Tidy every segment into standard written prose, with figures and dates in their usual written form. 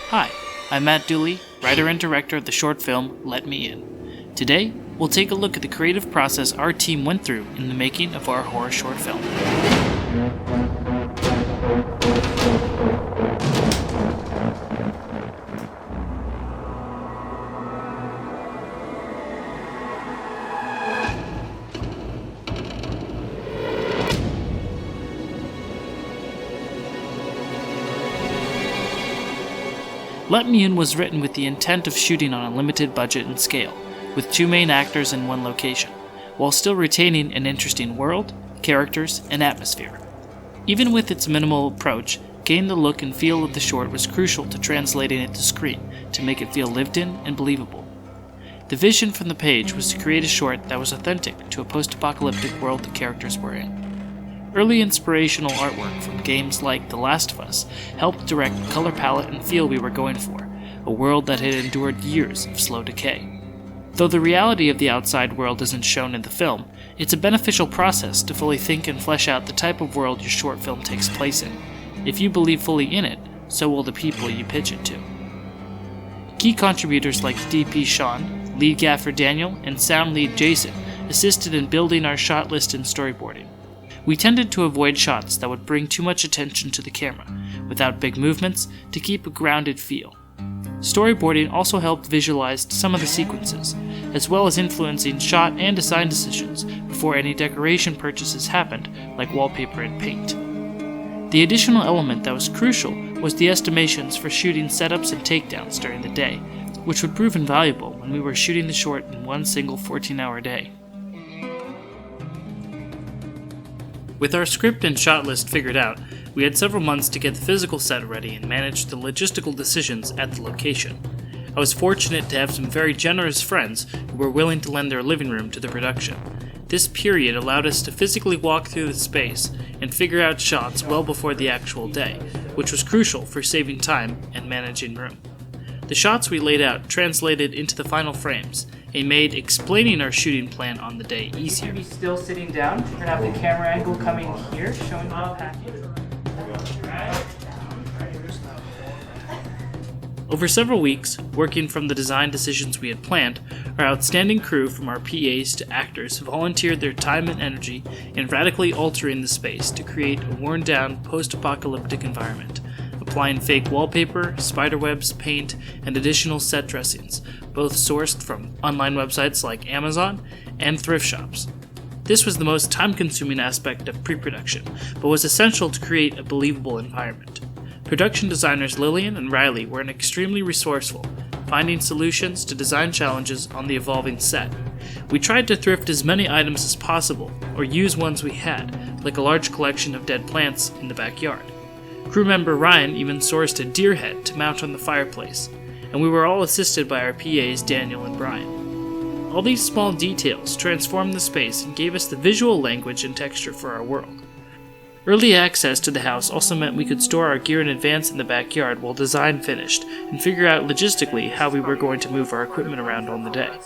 Hi, I'm Matt Dooley, writer and director of the short film Let Me In. Today, we'll take a look at the creative process our team went through in the making of our horror short film. Let Me In was written with the intent of shooting on a limited budget and scale, with two main actors in one location, while still retaining an interesting world, characters, and atmosphere. Even with its minimal approach, getting the look and feel of the short was crucial to translating it to screen to make it feel lived in and believable. The vision from the page was to create a short that was authentic to a post-apocalyptic world the characters were in. Early inspirational artwork from games like The Last of Us helped direct the color palette and feel we were going for, a world that had endured years of slow decay. Though the reality of the outside world isn't shown in the film, it's a beneficial process to fully think and flesh out the type of world your short film takes place in. If you believe fully in it, so will the people you pitch it to. Key contributors like DP Sean, lead gaffer Daniel, and sound lead Jason assisted in building our shot list and storyboarding. We tended to avoid shots that would bring too much attention to the camera, without big movements, to keep a grounded feel. Storyboarding also helped visualize some of the sequences, as well as influencing shot and design decisions before any decoration purchases happened, like wallpaper and paint. The additional element that was crucial was the estimations for shooting setups and takedowns during the day, which would prove invaluable when we were shooting the short in one single 14-hour day. With our script and shot list figured out, we had several months to get the physical set ready and manage the logistical decisions at the location. I was fortunate to have some very generous friends who were willing to lend their living room to the production. This period allowed us to physically walk through the space and figure out shots well before the actual day, which was crucial for saving time and managing room. The shots we laid out translated into the final frames, and made explaining our shooting plan on the day easier. Be still sitting down. We're gonna have the camera angle coming here, showing the package. Over several weeks, working from the design decisions we had planned, our outstanding crew from our PAs to actors volunteered their time and energy in radically altering the space to create a worn-down post-apocalyptic environment, applying fake wallpaper, spiderwebs, paint, and additional set dressings, both sourced from online websites like Amazon and thrift shops. This was the most time-consuming aspect of pre-production, but was essential to create a believable environment. Production designers Lillian and Riley were extremely resourceful, finding solutions to design challenges on the evolving set. We tried to thrift as many items as possible, or use ones we had, like a large collection of dead plants in the backyard. Crew member Ryan even sourced a deer head to mount on the fireplace, and we were all assisted by our PAs Daniel and Brian. All these small details transformed the space and gave us the visual language and texture for our world. Early access to the house also meant we could store our gear in advance in the backyard while design finished, and figure out logistically how we were going to move our equipment around on the day.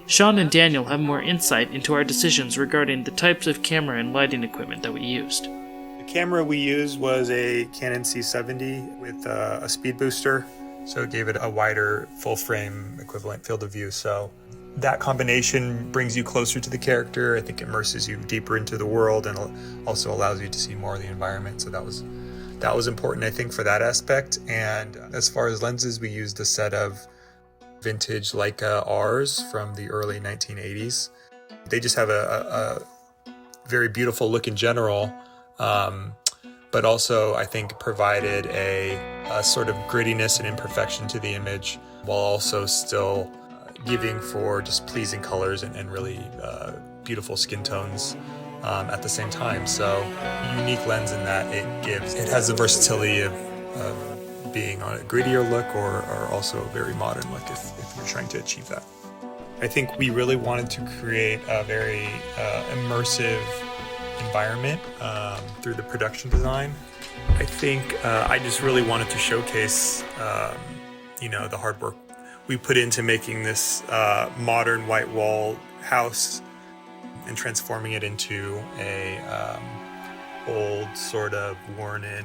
Sean and Daniel have more insight into our decisions regarding the types of camera and lighting equipment that we used. The camera we used was a Canon C70 with a speed booster, so it gave it a wider full-frame equivalent field of view. So that combination brings you closer to the character. I think immerses you deeper into the world and also allows you to see more of the environment. So that was important, I think, for that aspect. And as far as lenses, we used a set of vintage Leica Rs from the early 1980s. They just have a very beautiful look in general, but also I think provided a sort of grittiness and imperfection to the image, while also still giving for just pleasing colors and really beautiful skin tones at the same time. So unique lens in that it has the versatility of being on a grittier look or also a very modern look if you're trying to achieve that. I think we really wanted to create a very immersive environment through the production design. I think I just really wanted to showcase the hard work we put into making this modern white wall house and transforming it into a old sort of worn in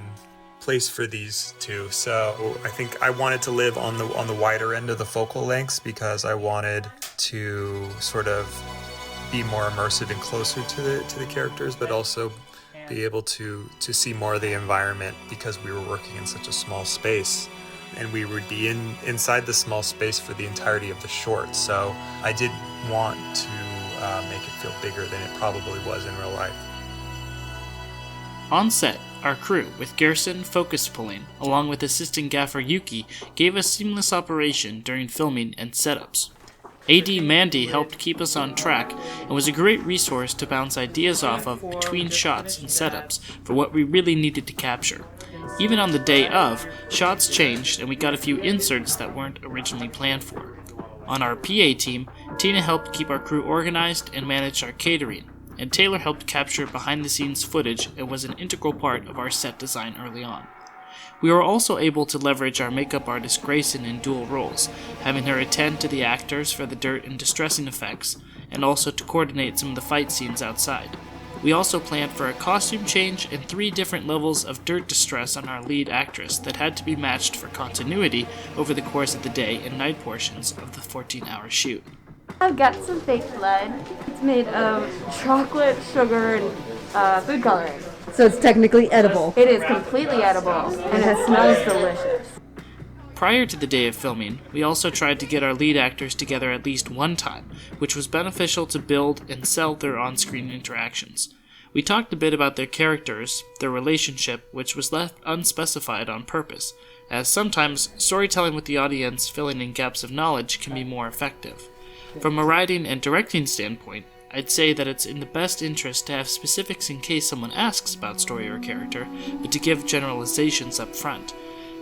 place for these two. So I think I wanted to live on the wider end of the focal lengths because I wanted to sort of be more immersive and closer to the characters, but also be able to see more of the environment because we were working in such a small space, and we would be inside the small space for the entirety of the short. So I did want to make it feel bigger than it probably was in real life. On set, our crew, with Gerson focus pulling, along with assistant gaffer Yuki, gave us seamless operation during filming and setups. AD Mandy helped keep us on track and was a great resource to bounce ideas off of between shots and setups for what we really needed to capture. Even on the day of, shots changed and we got a few inserts that weren't originally planned for. On our PA team, Tina helped keep our crew organized and managed our catering, and Taylor helped capture behind-the-scenes footage and was an integral part of our set design early on. We were also able to leverage our makeup artist Grayson in dual roles, having her attend to the actors for the dirt and distressing effects, and also to coordinate some of the fight scenes outside. We also planned for a costume change and 3 different levels of dirt distress on our lead actress that had to be matched for continuity over the course of the day and night portions of the 14-hour shoot. I've got some fake blood. It's made of chocolate, sugar, and food coloring. So it's technically edible. It is completely edible, and it smells delicious. Prior to the day of filming, we also tried to get our lead actors together at least one time, which was beneficial to build and sell their on-screen interactions. We talked a bit about their characters, their relationship, which was left unspecified on purpose, as sometimes storytelling with the audience filling in gaps of knowledge can be more effective. From a writing and directing standpoint, I'd say that it's in the best interest to have specifics in case someone asks about story or character, but to give generalizations up front.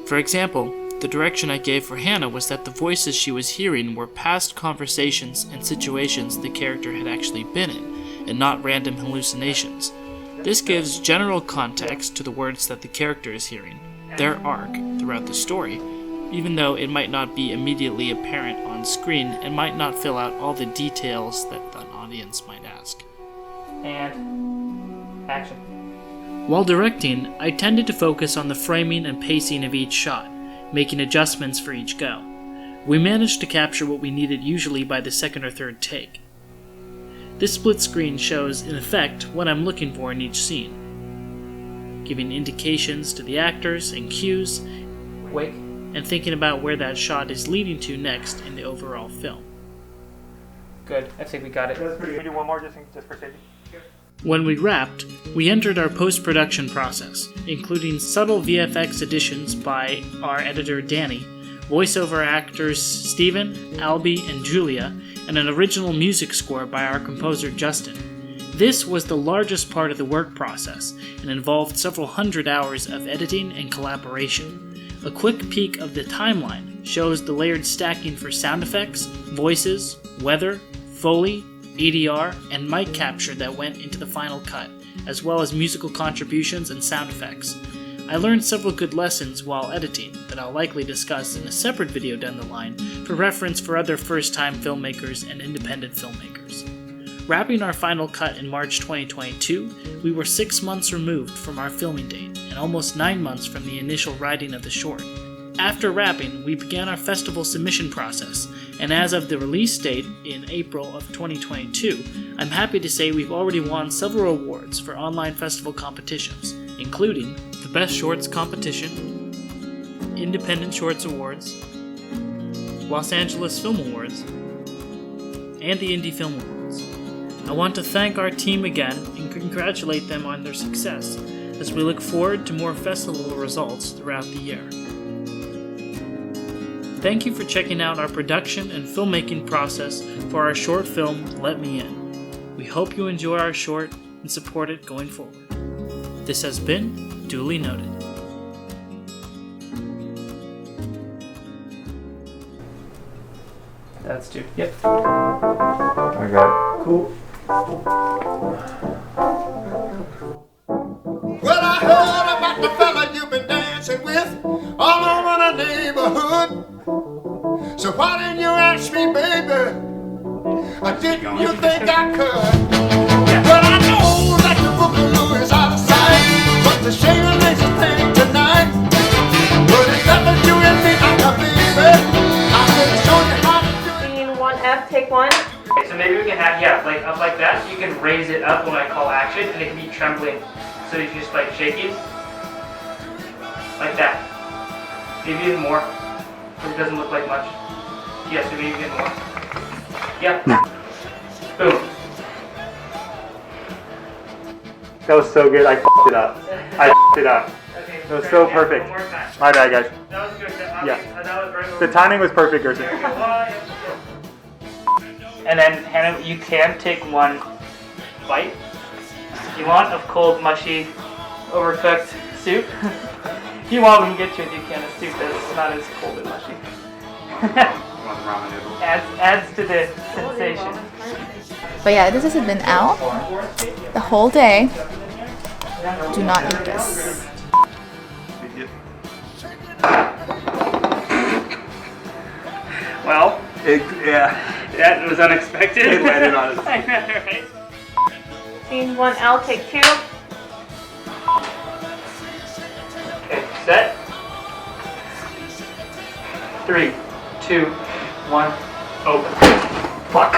For example, the direction I gave for Hannah was that the voices she was hearing were past conversations and situations the character had actually been in, and not random hallucinations. This gives general context to the words that the character is hearing, their arc throughout the story, even though it might not be immediately apparent on screen and might not fill out all the details that an audience might ask. And action. While directing, I tended to focus on the framing and pacing of each shot, making adjustments for each go. We managed to capture what we needed usually by the second or third take. This split screen shows, in effect, what I'm looking for in each scene, giving indications to the actors and cues, Wake. and thinking about where that shot is leading to next in the overall film. Good. I think we got it. That's pretty good. Can we do one more just for safety? When we wrapped, we entered our post-production process, including subtle VFX additions by our editor Danny, voiceover actors Steven, Albie, and Julia, and an original music score by our composer Justin. This was the largest part of the work process and involved several hundred hours of editing and collaboration. A quick peek of the timeline shows the layered stacking for sound effects, voices, weather, Foley, ADR, and mic capture that went into the final cut, as well as musical contributions and sound effects. I learned several good lessons while editing that I'll likely discuss in a separate video down the line for reference for other first-time filmmakers and independent filmmakers. Wrapping our final cut in March 2022, we were 6 months removed from our filming date and almost 9 months from the initial writing of the short. After wrapping, we began our festival submission process, and as of the release date in April of 2022, I'm happy to say we've already won several awards for online festival competitions, including the Best Shorts Competition, Independent Shorts Awards, Los Angeles Film Awards, and the Indie Film Awards. I want to thank our team again and congratulate them on their success, as we look forward to more festival results throughout the year. Thank you for checking out our production and filmmaking process for our short film, Let Me In. We hope you enjoy our short and support it going forward. This has been Duly Noted. That's two. Yep. Okay. Cool. Well, I heard about the fella you've been dancing with all over the neighborhood. So why didn't you ask me, baby? Or didn't you think I could? Well, I know that the boogaloo is out of sight, but the shame is a thing tonight. one. Okay, so maybe we can have, yeah, like up like that. So you can raise it up when I call action, and it can be trembling. So you just like shaking, like that. Maybe even more. It doesn't look like much. Yeah, so maybe even more. Yeah. Boom. That was so good. I f***ed it up. I f***ed it up. Okay, That was so yeah, perfect. One more time. My bad, guys. That was good. Yeah. That was very The timing was perfect, Gerson. There we go. And then, Hannah, you can take one bite if you want of cold, mushy, overcooked soup. If you want, we can get you a new can of soup that's not as cold and mushy. adds to the sensation. But yeah, this has been out the whole day. Do not eat this. Well, Yeah. that was unexpected. It landed on its- I know, right? Scene 1L, take 2. Okay, set. 3, 2, 1, open. Fuck.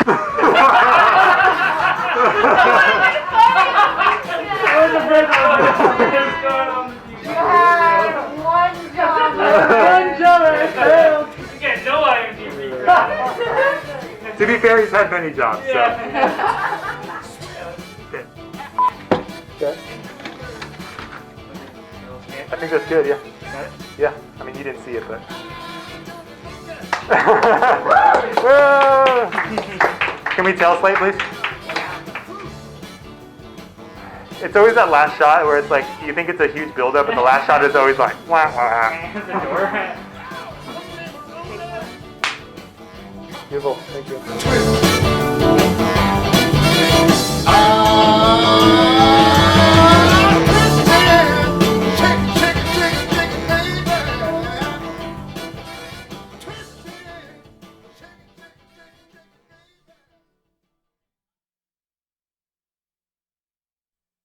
One job. You get no IMDb. To be fair, he's had many jobs, so. Yeah. Okay. I think that's good, yeah. Yeah, I mean, you didn't see it, but. Can we tail slate, please? It's always that last shot where it's like, you think it's a huge buildup, and the last shot is always like, wah, wah. The door. Beautiful, thank you.